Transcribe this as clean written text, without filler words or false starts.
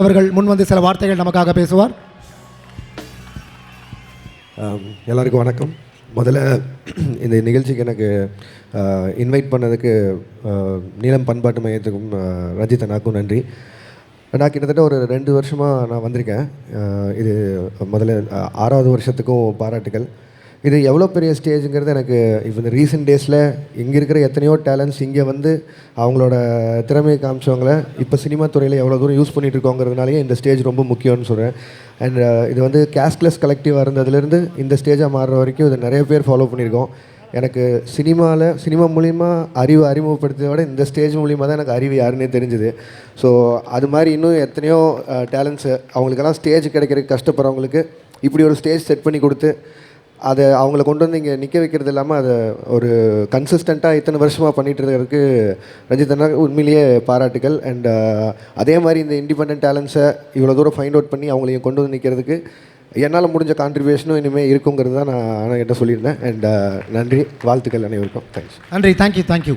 அவர்கள் முன் வந்து சில வார்த்தைகள் நமக்காக பேசுவார். எல்லாருக்கும் வணக்கம். முதல்ல இந்த நிகழ்ச்சிக்கு எனக்கு இன்வைட் பண்ணதுக்கு நீலம் பண்பாட்டு மையத்துக்கும் ரஞ்சித் அண்ணாக்கும் நன்றி. நான் கிட்டத்தட்ட ஒரு 2 வருஷமாக நான் வந்திருக்கேன். இது முதல்ல 6வது வருஷத்துக்கும் பாராட்டுகள். இது எவ்வளோ பெரிய ஸ்டேஜுங்கிறது எனக்கு இப்போ இந்த ரீசெண்ட் டேஸில் இங்கே இருக்கிற எத்தனையோ டேலண்ட்ஸ் இங்கே வந்து அவங்களோட திறமையை காமிச்சவங்கள இப்போ சினிமா துறையில் எவ்வளோ தூரம் யூஸ் பண்ணிகிட்டு இருக்கோங்கிறதுனாலேயே இந்த ஸ்டேஜ் ரொம்ப முக்கியம்னு சொல்கிறேன். அண்ட் இது வந்து கேஸ்ட்லெஸ் கலெக்டிவாக இருந்ததுலேருந்து இந்த ஸ்டேஜாக மாறுற வரைக்கும் இது நிறைய பேர் ஃபாலோ பண்ணியிருக்கோம். எனக்கு சினிமா மூலிமா அறிவு அறிமுகப்படுத்தியதை விட இந்த ஸ்டேஜ் மூலிமா தான் எனக்கு அறிவு யாருன்னே தெரிஞ்சுது. ஸோ அது மாதிரி இன்னும் எத்தனையோ டேலண்ட்ஸு அவங்களுக்கெல்லாம் ஸ்டேஜ் கிடைக்கிறதுக்கு கஷ்டப்படுறவங்களுக்கு இப்படி ஒரு ஸ்டேஜ் செட் பண்ணி கொடுத்து அதை அவங்கள கொண்டு வந்து இங்கே நிற்க வைக்கிறது இல்லாமல் அதை ஒரு கன்சிஸ்டண்ட்டாக இத்தனை வருஷமாக பண்ணிகிட்டு இருக்கிறதுக்கு ரஞ்சித் அண்ணா உண்மையிலேயே பாராட்டுகள். அண்ட் அதே மாதிரி இந்த இண்டிபெண்டன்ட் டேலண்ட்ஸை இவ்வளோ தூரம் ஃபைண்ட் அவுட் பண்ணி அவங்களையும் கொண்டு வந்து நிற்கிறதுக்கு என்னால் முடிஞ்ச கான்ட்ரிபியூஷனும் இனிமேல் இருக்குங்கிறது தான் நான் ஆனால் என்ன சொல்லியிருந்தேன். அண்ட் நன்றி, வாழ்த்துக்கள் அனைவருக்கும். தேங்க்ஸ். நன்றி. தேங்க்யூ.